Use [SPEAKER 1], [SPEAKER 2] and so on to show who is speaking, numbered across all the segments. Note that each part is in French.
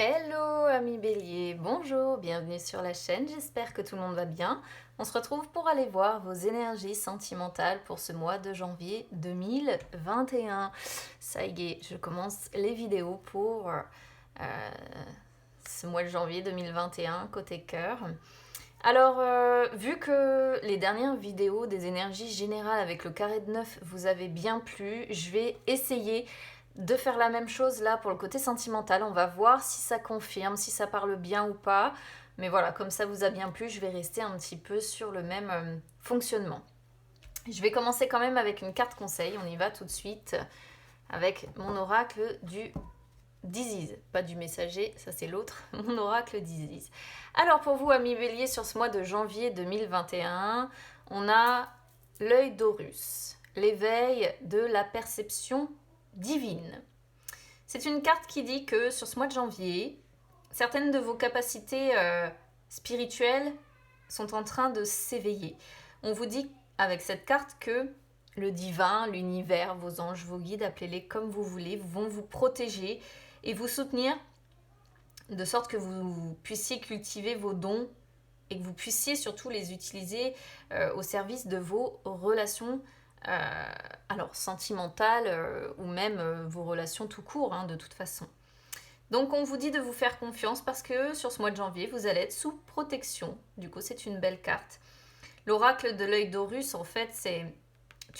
[SPEAKER 1] Hello amis bélier, bonjour, bienvenue sur la chaîne, j'espère que tout le monde va bien. On se retrouve pour aller voir vos énergies sentimentales pour ce mois de janvier 2021. Ça y est, je commence les vidéos pour ce mois de janvier 2021 côté cœur. Alors, vu que les dernières vidéos des énergies générales avec le carré de 9 vous avaient bien plu, je vais essayer de faire la même chose là pour le côté sentimental. On va voir si ça confirme, si ça parle bien ou pas. Mais voilà, comme ça vous a bien plu, je vais rester un petit peu sur le même fonctionnement. Je vais commencer quand même avec une carte conseil. On y va tout de suite avec mon oracle du d'Isis, pas du messager, ça c'est l'autre, mon oracle d'Isis. Alors pour vous, amis bélier, sur ce mois de janvier 2021, on a l'œil d'Horus, l'éveil de la perception divine. C'est une carte qui dit que sur ce mois de janvier, certaines de vos capacités spirituelles sont en train de s'éveiller. On vous dit avec cette carte que le divin, l'univers, vos anges, vos guides, appelez-les comme vous voulez, vont vous protéger et vous soutenir de sorte que vous puissiez cultiver vos dons et que vous puissiez surtout les utiliser au service de vos relations alors sentimentales ou même vos relations tout court de toute façon. Donc on vous dit de vous faire confiance parce que sur ce mois de janvier, vous allez être sous protection. Du coup, c'est une belle carte. L'oracle de l'œil d'Horus, en fait, c'est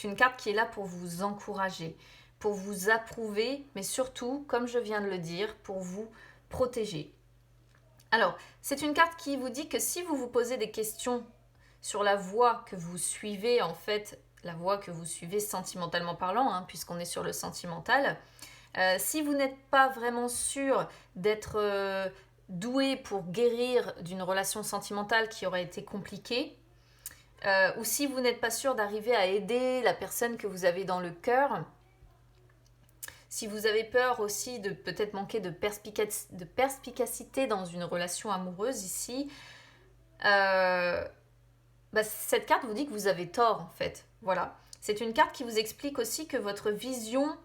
[SPEAKER 1] une carte qui est là pour vous encourager, pour vous approuver, mais surtout, comme je viens de le dire, pour vous protéger. Alors, c'est une carte qui vous dit que si vous vous posez des questions sur la voie que vous suivez, en fait, la voie que vous suivez sentimentalement parlant, puisqu'on est sur le sentimental, si vous n'êtes pas vraiment sûr d'être doué pour guérir d'une relation sentimentale qui aurait été compliquée, ou si vous n'êtes pas sûr d'arriver à aider la personne que vous avez dans le cœur, si vous avez peur aussi de peut-être manquer de perspicacité dans une relation amoureuse ici, cette carte vous dit que vous avez tort en fait. Voilà. C'est une carte qui vous explique aussi que votre vision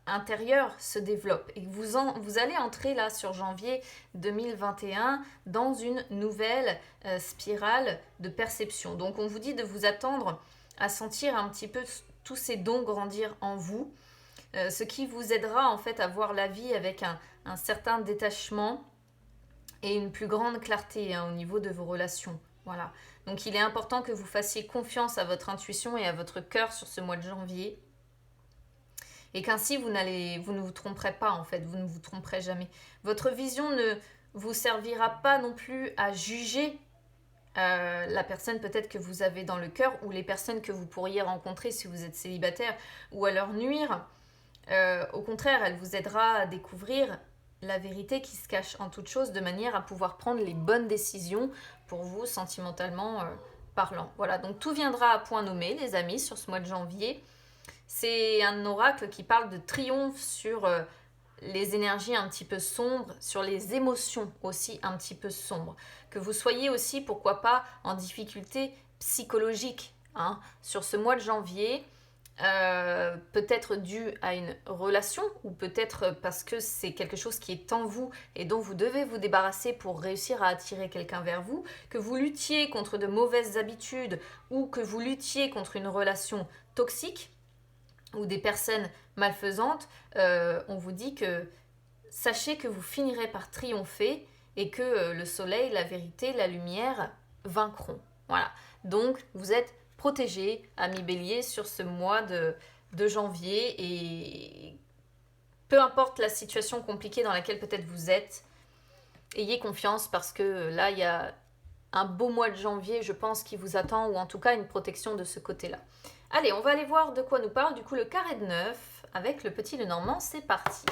[SPEAKER 1] intérieure se développe et que vous allez entrer là sur janvier 2021 dans une nouvelle spirale de perception. Donc on vous dit de vous attendre à sentir un petit peu tous ces dons grandir en vous, ce qui vous aidera en fait à voir la vie avec un certain détachement et une plus grande clarté au niveau de vos relations. Voilà. Donc il est important que vous fassiez confiance à votre intuition et à votre cœur sur ce mois de janvier. Et qu'ainsi vous ne vous tromperez pas en fait, vous ne vous tromperez jamais. Votre vision ne vous servira pas non plus à juger la personne peut-être que vous avez dans le cœur ou les personnes que vous pourriez rencontrer si vous êtes célibataire ou à leur nuire. Au contraire, elle vous aidera à découvrir la vérité qui se cache en toute chose de manière à pouvoir prendre les bonnes décisions pour vous sentimentalement parlant. Voilà, donc tout viendra à point nommé les amis sur ce mois de janvier. C'est un oracle qui parle de triomphe sur les énergies un petit peu sombres, sur les émotions aussi un petit peu sombres. Que vous soyez aussi, pourquoi pas, en difficulté psychologique sur ce mois de janvier, peut-être dû à une relation ou peut-être parce que c'est quelque chose qui est en vous et dont vous devez vous débarrasser pour réussir à attirer quelqu'un vers vous, que vous luttiez contre de mauvaises habitudes ou que vous luttiez contre une relation toxique ou des personnes malfaisantes, on vous dit que sachez que vous finirez par triompher et que le soleil, la vérité, la lumière vaincront. Voilà. Donc, vous êtes protégés, amis bélier, sur ce mois de janvier et peu importe la situation compliquée dans laquelle peut-être vous êtes, ayez confiance parce que là, il y a un beau mois de janvier, je pense, qui vous attend ou en tout cas une protection de ce côté-là. Allez, on va aller voir de quoi nous parle du coup le carré de 9 avec le petit Lenormand, c'est parti.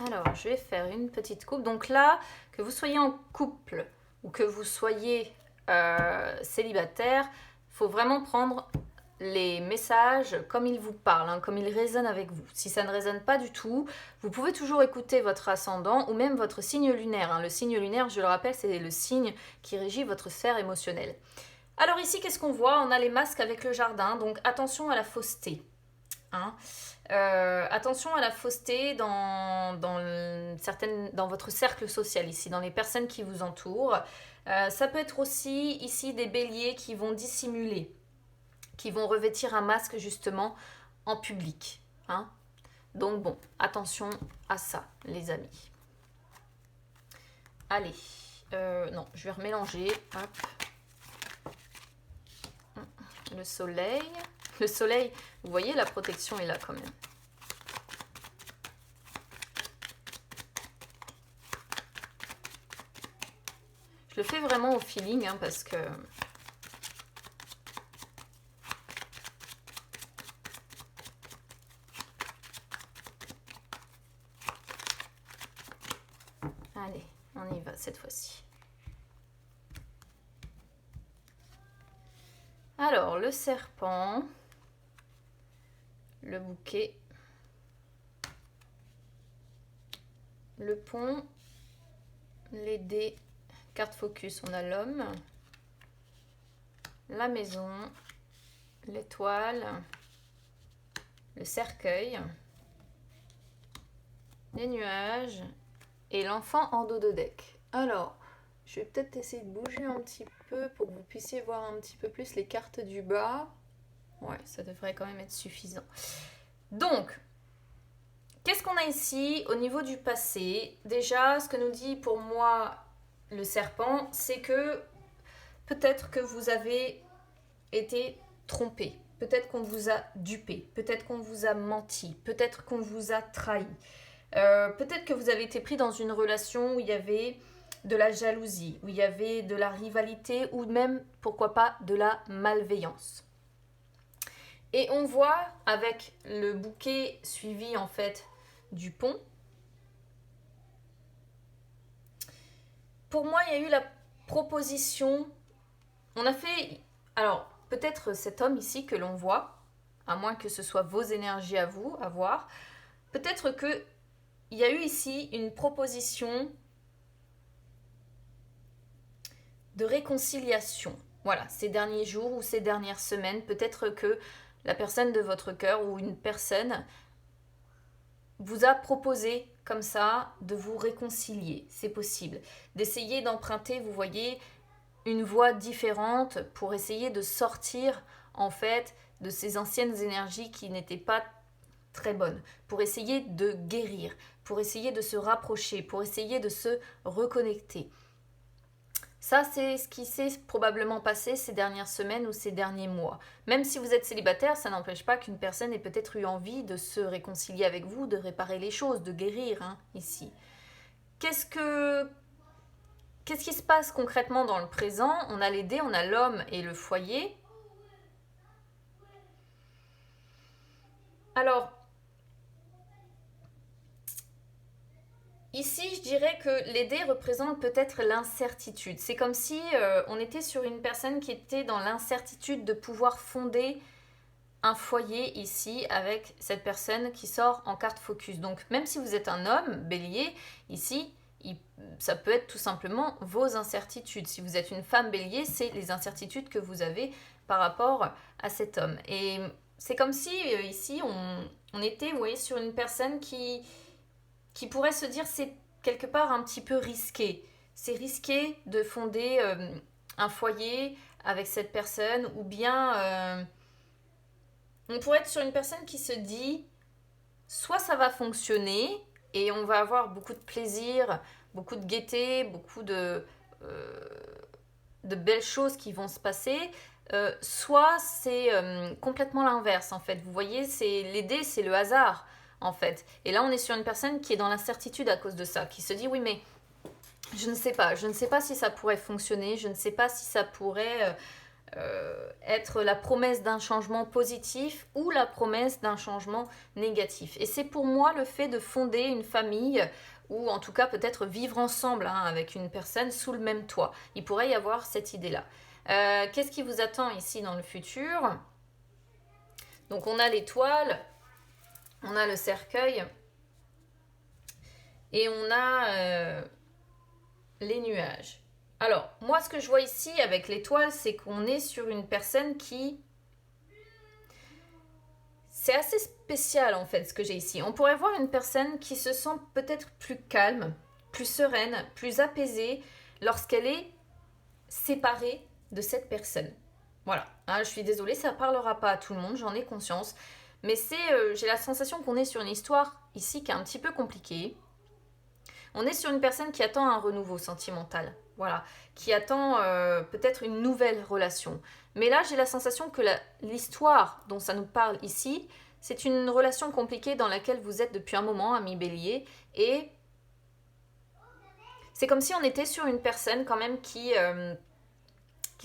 [SPEAKER 1] Alors, Alors, je vais faire une petite coupe. Donc là, que vous soyez en couple ou que vous soyez célibataire, il faut vraiment prendre les messages comme ils vous parlent, hein, comme ils résonnent avec vous. Si ça ne résonne pas du tout, vous pouvez toujours écouter votre ascendant ou même votre signe lunaire, hein. Le signe lunaire, je le rappelle, c'est le signe qui régit votre sphère émotionnelle. Alors ici, qu'est-ce qu'on voit? On a les masques avec le jardin, donc attention à la fausseté. Hein. Attention à la fausseté dans votre cercle social ici, dans les personnes qui vous entourent. Ça peut être aussi ici des béliers qui vont dissimuler, qui vont revêtir un masque justement en public. Hein. Donc bon, attention à ça, les amis. Allez, non, je vais remélanger. Hop. Le soleil. Le soleil, vous voyez, la protection est là quand même. Je le fais vraiment au feeling, hein, parce que... Allez, on y va cette fois-ci. Alors, le serpent, le bouquet, le pont, les dés, carte focus, on a l'homme, la maison, l'étoile, le cercueil, les nuages et l'enfant en dos de deck. Alors, je vais peut-être essayer de bouger un petit peu pour que vous puissiez voir un petit peu plus les cartes du bas. Ouais, ça devrait quand même être suffisant. Donc, qu'est-ce qu'on a ici au niveau du passé? Déjà, ce que nous dit pour moi le serpent, c'est que peut-être que vous avez été trompé. Peut-être qu'on vous a dupé. Peut-être qu'on vous a menti. Peut-être qu'on vous a trahi. Peut-être que vous avez été pris dans une relation où il y avait de la jalousie, où il y avait de la rivalité ou même, pourquoi pas, de la malveillance. Et on voit avec le bouquet suivi en fait du pont. Pour moi, il y a eu la proposition. On a fait... Alors, peut-être cet homme ici que l'on voit, à moins que ce soit vos énergies à vous, à voir. Peut-être que il y a eu ici une proposition de réconciliation. Voilà, ces derniers jours ou ces dernières semaines, peut-être que la personne de votre cœur ou une personne vous a proposé comme ça de vous réconcilier. C'est possible. D'essayer d'emprunter, vous voyez, une voie différente pour essayer de sortir en fait de ces anciennes énergies qui n'étaient pas très bonnes, pour essayer de guérir, pour essayer de se rapprocher, pour essayer de se reconnecter. Ça, c'est ce qui s'est probablement passé ces dernières semaines ou ces derniers mois. Même si vous êtes célibataire, ça n'empêche pas qu'une personne ait peut-être eu envie de se réconcilier avec vous, de réparer les choses, de guérir, hein, ici. Qu'est-ce qui se passe concrètement dans le présent? On a les dés, on a l'homme et le foyer. Alors, ici, je dirais que les dés représentent peut-être l'incertitude. C'est comme si on était sur une personne qui était dans l'incertitude de pouvoir fonder un foyer ici avec cette personne qui sort en carte focus. Donc, même si vous êtes un homme, bélier, ici, ça peut être tout simplement vos incertitudes. Si vous êtes une femme bélier, c'est les incertitudes que vous avez par rapport à cet homme. Et c'est comme si ici, on était, vous voyez, sur une personne qui pourrait se dire c'est quelque part un petit peu risqué. C'est risqué de fonder un foyer avec cette personne ou bien on pourrait être sur une personne qui se dit soit ça va fonctionner et on va avoir beaucoup de plaisir, beaucoup de gaieté, beaucoup de belles choses qui vont se passer, soit c'est complètement l'inverse en fait. Vous voyez, les dés, c'est le hasard en fait. Et là, on est sur une personne qui est dans l'incertitude à cause de ça, qui se dit oui, mais je ne sais pas si ça pourrait fonctionner, je ne sais pas si ça pourrait être la promesse d'un changement positif ou la promesse d'un changement négatif. Et c'est pour moi le fait de fonder une famille ou en tout cas peut-être vivre ensemble hein, avec une personne sous le même toit. Il pourrait y avoir cette idée-là. Qu'est-ce qui vous attend ici dans le futur? Donc on a l'étoile, on a le cercueil et on a les nuages. Alors, moi ce que je vois ici avec l'étoile, c'est qu'on est sur une personne qui... C'est assez spécial en fait ce que j'ai ici. On pourrait voir une personne qui se sent peut-être plus calme, plus sereine, plus apaisée lorsqu'elle est séparée de cette personne. Voilà, hein, je suis désolée, ça ne parlera pas à tout le monde, j'en ai conscience. Mais j'ai la sensation qu'on est sur une histoire ici qui est un petit peu compliquée. On est sur une personne qui attend un renouveau sentimental, voilà, qui attend peut-être une nouvelle relation. Mais là, j'ai la sensation que l'histoire dont ça nous parle ici, c'est une relation compliquée dans laquelle vous êtes depuis un moment, ami Bélier, et c'est comme si on était sur une personne quand même qui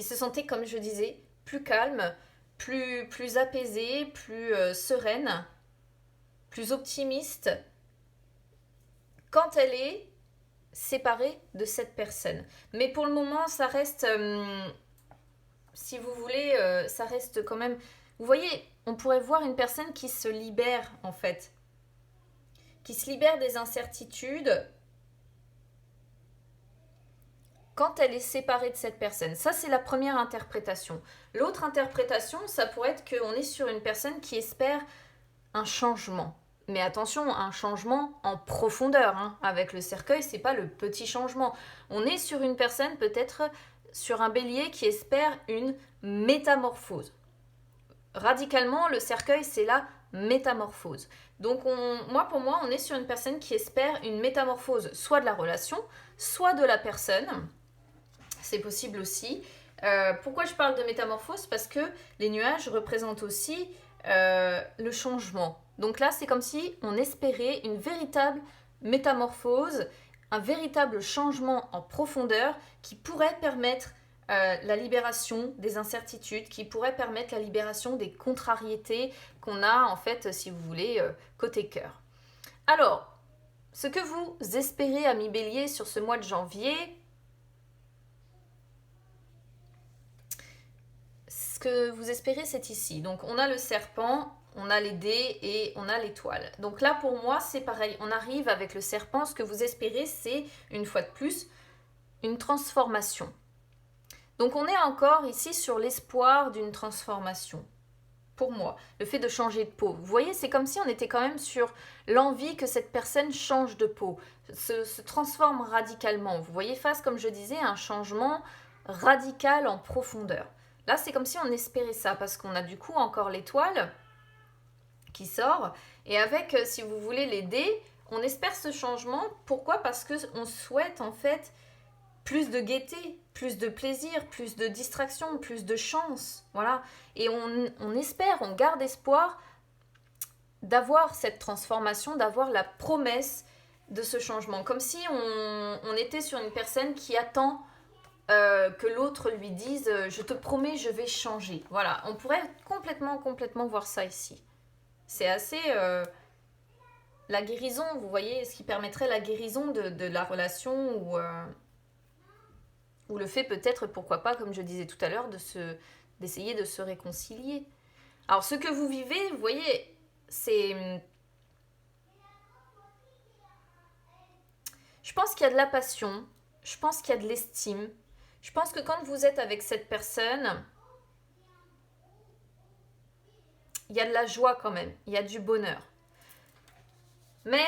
[SPEAKER 1] se sentait, comme je disais, plus calme, plus apaisée, plus sereine, plus optimiste, quand elle est séparée de cette personne. Mais pour le moment, ça reste, si vous voulez, ça reste quand même... Vous voyez, on pourrait voir une personne qui se libère, en fait. Qui se libère des incertitudes quand elle est séparée de cette personne. Ça, c'est la première interprétation. L'autre interprétation, ça pourrait être qu'on est sur une personne qui espère un changement. Mais attention, un changement en profondeur. Hein. Avec le cercueil, c'est pas le petit changement. On est sur une personne, peut-être sur un bélier, qui espère une métamorphose. Radicalement, le cercueil, c'est la métamorphose. Donc, pour moi, on est sur une personne qui espère une métamorphose, soit de la relation, soit de la personne. C'est possible aussi. Pourquoi je parle de métamorphose? Parce que les nuages représentent aussi le changement. Donc là, c'est comme si on espérait une véritable métamorphose, un véritable changement en profondeur qui pourrait permettre la libération des incertitudes, qui pourrait permettre la libération des contrariétés qu'on a, en fait, si vous voulez, côté cœur. Alors, ce que vous espérez, ami Bélier, sur ce mois de janvier, ce que vous espérez, c'est ici. Donc, on a le serpent, on a les dés et on a l'étoile. Donc là, pour moi, c'est pareil. On arrive avec le serpent. Ce que vous espérez, c'est, une fois de plus, une transformation. Donc, on est encore ici sur l'espoir d'une transformation. Pour moi, le fait de changer de peau. Vous voyez, c'est comme si on était quand même sur l'envie que cette personne change de peau, se transforme radicalement. Vous voyez, face, comme je disais, un changement radical en profondeur. Là, c'est comme si on espérait ça, parce qu'on a du coup encore l'étoile qui sort. Et avec, si vous voulez, les dés, on espère ce changement. Pourquoi? Parce qu'on souhaite en fait plus de gaieté, plus de plaisir, plus de distraction, plus de chance. Voilà. Et on espère, on garde espoir d'avoir cette transformation, d'avoir la promesse de ce changement. Comme si on était sur une personne qui attend que l'autre lui dise « je te promets, je vais changer ». Voilà, on pourrait complètement voir ça ici. C'est assez... la guérison, vous voyez, ce qui permettrait la guérison de la relation ou le fait peut-être, pourquoi pas, comme je disais tout à l'heure, d'essayer de se réconcilier. Alors, ce que vous vivez, vous voyez, c'est... Je pense qu'il y a de la passion, je pense qu'il y a de l'estime. Je pense que quand vous êtes avec cette personne, il y a de la joie quand même, il y a du bonheur. Mais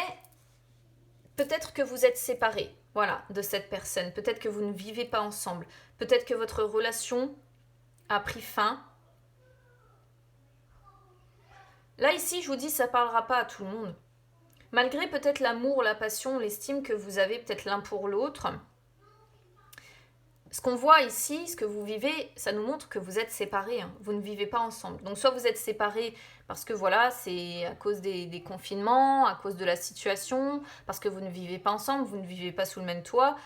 [SPEAKER 1] peut-être que vous êtes séparés, voilà, de cette personne. Peut-être que vous ne vivez pas ensemble. Peut-être que votre relation a pris fin. Là, ici, je vous dis, ça ne parlera pas à tout le monde. Malgré peut-être l'amour, la passion, l'estime que vous avez peut-être l'un pour l'autre, ce qu'on voit ici, ce que vous vivez, ça nous montre que vous êtes séparés. Hein. Vous ne vivez pas ensemble. Donc, soit vous êtes séparés parce que voilà, c'est à cause des confinements, à cause de la situation, parce que vous ne vivez pas ensemble, vous ne vivez pas sous le même toit.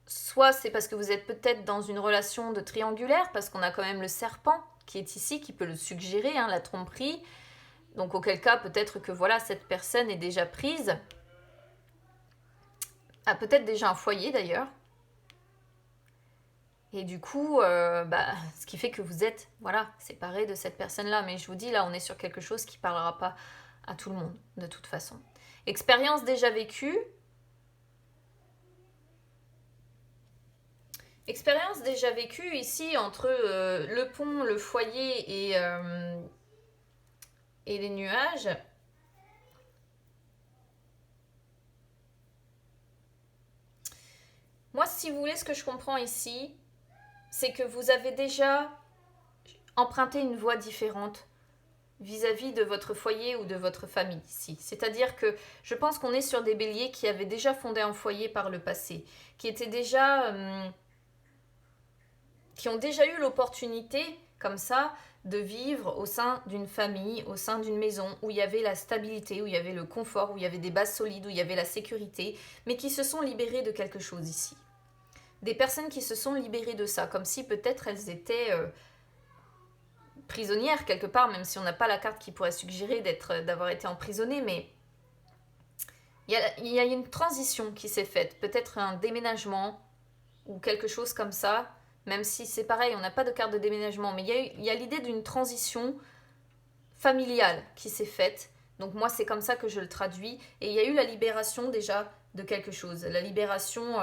[SPEAKER 1] Soit c'est parce que vous êtes peut-être dans une relation de triangulaire, parce qu'on a quand même le serpent qui est ici, qui peut le suggérer, hein, la tromperie. Donc auquel cas, peut-être que voilà, cette personne est déjà prise, a peut-être déjà un foyer d'ailleurs. Et du coup, ce qui fait que vous êtes, voilà, séparés de cette personne-là. Mais je vous dis, là, on est sur quelque chose qui ne parlera pas à tout le monde, de toute façon. Expérience déjà vécue. Expérience déjà vécue ici entre le pont, le foyer et les nuages. Moi, si vous voulez, ce que je comprends ici, c'est que vous avez déjà emprunté une voie différente vis-à-vis de votre foyer ou de votre famille ici. C'est-à-dire que je pense qu'on est sur des béliers qui avaient déjà fondé un foyer par le passé, qui étaient déjà... qui ont déjà eu l'opportunité, comme ça, de vivre au sein d'une famille, au sein d'une maison où il y avait la stabilité, où il y avait le confort, où il y avait des bases solides, où il y avait la sécurité, mais qui se sont libérés de quelque chose ici. Des personnes qui se sont libérées de ça, comme si peut-être elles étaient prisonnières quelque part, même si on n'a pas la carte qui pourrait suggérer d'avoir été emprisonnées, mais il y a une transition qui s'est faite, peut-être un déménagement ou quelque chose comme ça, même si c'est pareil, on n'a pas de carte de déménagement, mais il y a l'idée d'une transition familiale qui s'est faite. Donc moi, c'est comme ça que je le traduis. Et il y a eu la libération déjà de quelque chose, la libération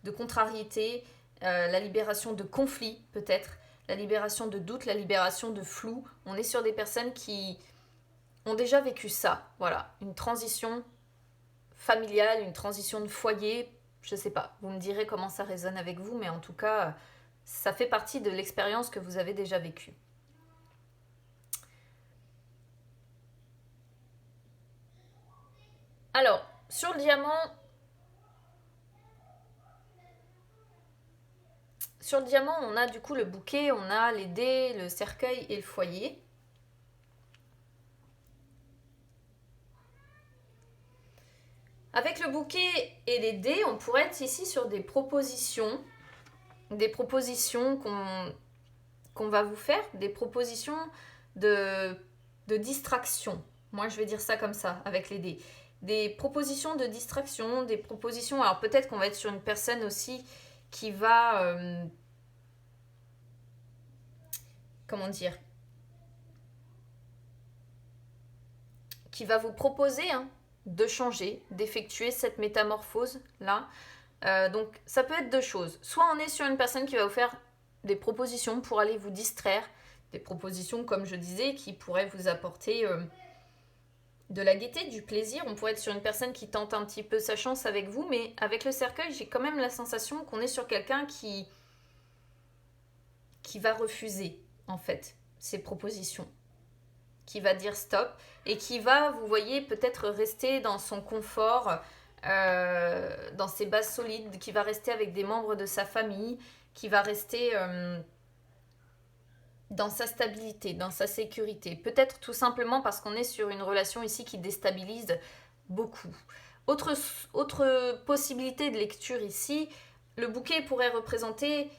[SPEAKER 1] de contrariété, la libération de conflits peut-être, la libération de doutes, la libération de flou. On est sur des personnes qui ont déjà vécu ça, voilà, une transition familiale, une transition de foyer, je sais pas, vous me direz comment ça résonne avec vous, mais en tout cas, ça fait partie de l'expérience que vous avez déjà vécue. Alors, sur le diamant, on a du coup le bouquet, on a les dés, le cercueil et le foyer. Avec le bouquet et les dés, on pourrait être ici sur des propositions qu'on va vous faire, des propositions de distraction. Moi, je vais dire ça comme ça, avec les dés. Des propositions de distraction, des propositions... Alors peut-être qu'on va être sur une personne aussi qui va... comment dire, qui va vous proposer de changer, d'effectuer cette métamorphose-là. Donc ça peut être deux choses. Soit on est sur une personne qui va vous faire des propositions pour aller vous distraire, des propositions, comme je disais, qui pourraient vous apporter de la gaieté, du plaisir. On pourrait être sur une personne qui tente un petit peu sa chance avec vous, mais avec le cercueil, j'ai quand même la sensation qu'on est sur quelqu'un qui va refuser, en fait, ces propositions, qui va dire stop, et qui va, vous voyez, peut-être rester dans son confort, dans ses bases solides, qui va rester avec des membres de sa famille, qui va rester dans sa stabilité, dans sa sécurité. Peut-être tout simplement parce qu'on est sur une relation ici qui déstabilise beaucoup. Autre possibilité de lecture ici, le bouquet pourrait représenter,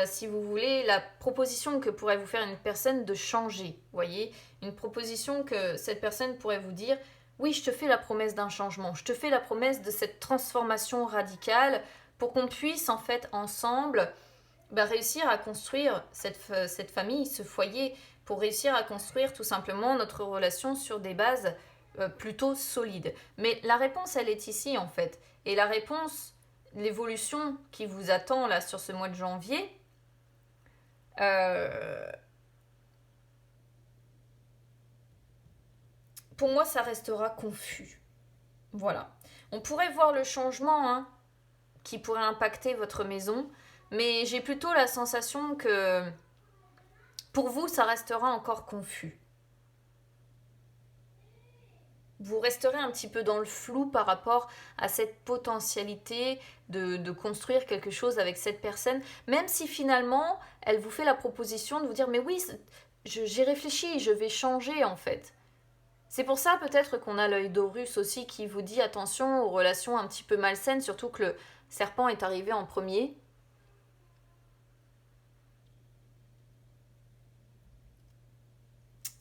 [SPEAKER 1] si vous voulez, la proposition que pourrait vous faire une personne de changer, voyez, une proposition que cette personne pourrait vous dire, oui, je te fais la promesse d'un changement, je te fais la promesse de cette transformation radicale pour qu'on puisse en fait ensemble réussir à construire cette famille, ce foyer, pour réussir à construire tout simplement notre relation sur des bases plutôt solides. Mais la réponse, elle est ici en fait. Et la réponse, l'évolution qui vous attend là sur ce mois de janvier, pour moi, ça restera confus. Voilà. On pourrait voir le changement qui pourrait impacter votre maison, mais j'ai plutôt la sensation que pour vous, ça restera encore confus. Vous resterez un petit peu dans le flou par rapport à cette potentialité de construire quelque chose avec cette personne, même si finalement, elle vous fait la proposition de vous dire « mais oui, j'ai réfléchi, je vais changer en fait ». C'est pour ça peut-être qu'on a l'œil d'Horus aussi qui vous dit attention aux relations un petit peu malsaines, surtout que le serpent est arrivé en premier.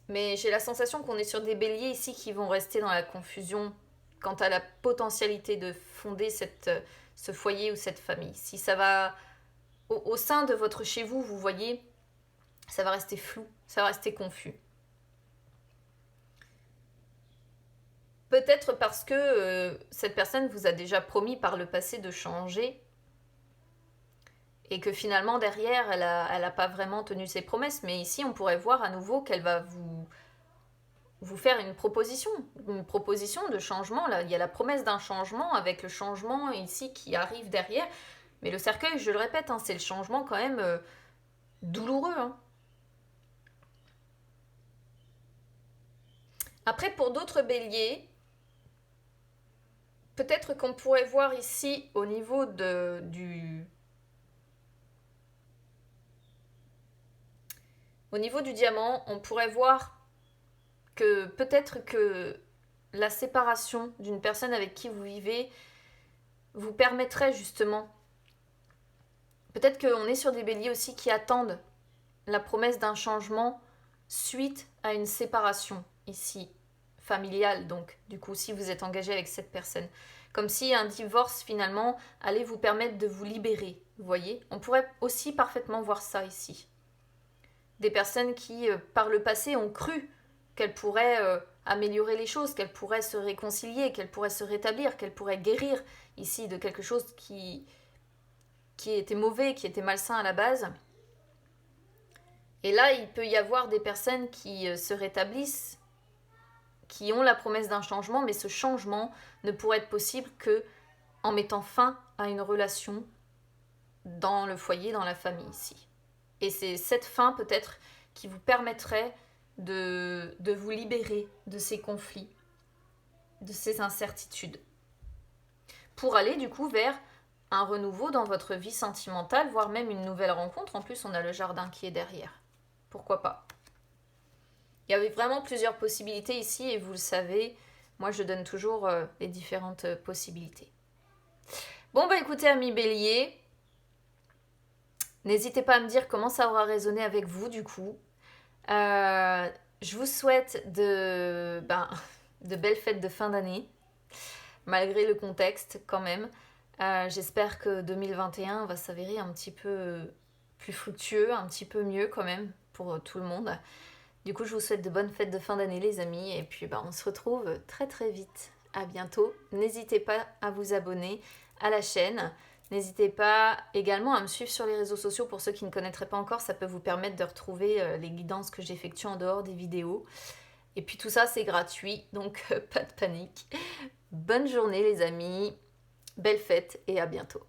[SPEAKER 1] Mais j'ai la sensation qu'on est sur des béliers ici qui vont rester dans la confusion quant à la potentialité de fonder ce foyer ou cette famille. Si ça va au sein de votre chez vous, vous voyez, ça va rester flou, ça va rester confus. Peut-être parce que cette personne vous a déjà promis par le passé de changer et que finalement derrière elle a pas vraiment tenu ses promesses. Mais ici on pourrait voir à nouveau qu'elle va vous faire une proposition de changement. Là, il y a la promesse d'un changement avec le changement ici qui arrive derrière. Mais le cercueil, je le répète, hein, c'est le changement quand même douloureux. Hein. Après, pour d'autres béliers, peut-être qu'on pourrait voir ici au niveau au niveau du diamant, on pourrait voir que peut-être que la séparation d'une personne avec qui vous vivez vous permettrait justement. Peut-être qu'on est sur des béliers aussi qui attendent la promesse d'un changement suite à une séparation ici, familiale donc, du coup, si vous êtes engagé avec cette personne. Comme si un divorce finalement allait vous permettre de vous libérer, vous voyez. On pourrait aussi parfaitement voir ça ici. Des personnes qui, par le passé, ont cru qu'elles pourraient améliorer les choses, qu'elles pourraient se réconcilier, qu'elles pourraient se rétablir, qu'elles pourraient guérir ici de quelque chose qui était mauvais, qui était malsain à la base. Et là, il peut y avoir des personnes qui se rétablissent, qui ont la promesse d'un changement, mais ce changement ne pourrait être possible que en mettant fin à une relation dans le foyer, dans la famille ici. Et c'est cette fin peut-être qui vous permettrait de vous libérer de ces conflits, de ces incertitudes, pour aller du coup vers un renouveau dans votre vie sentimentale, voire même une nouvelle rencontre. En plus, on a le jardin qui est derrière. Pourquoi pas? Il y avait vraiment plusieurs possibilités ici et vous le savez, moi je donne toujours les différentes possibilités. Bon bah écoutez amis bélier, n'hésitez pas à me dire comment ça aura résonné avec vous du coup. Je vous souhaite de belles fêtes de fin d'année, malgré le contexte quand même. J'espère que 2021 va s'avérer un petit peu plus fructueux, un petit peu mieux quand même pour tout le monde. Du coup, je vous souhaite de bonnes fêtes de fin d'année les amis et puis on se retrouve très très vite. À bientôt. N'hésitez pas à vous abonner à la chaîne. N'hésitez pas également à me suivre sur les réseaux sociaux pour ceux qui ne connaîtraient pas encore. Ça peut vous permettre de retrouver les guidances que j'effectue en dehors des vidéos. Et puis tout ça, c'est gratuit, donc pas de panique. Bonne journée les amis, belle fête et à bientôt.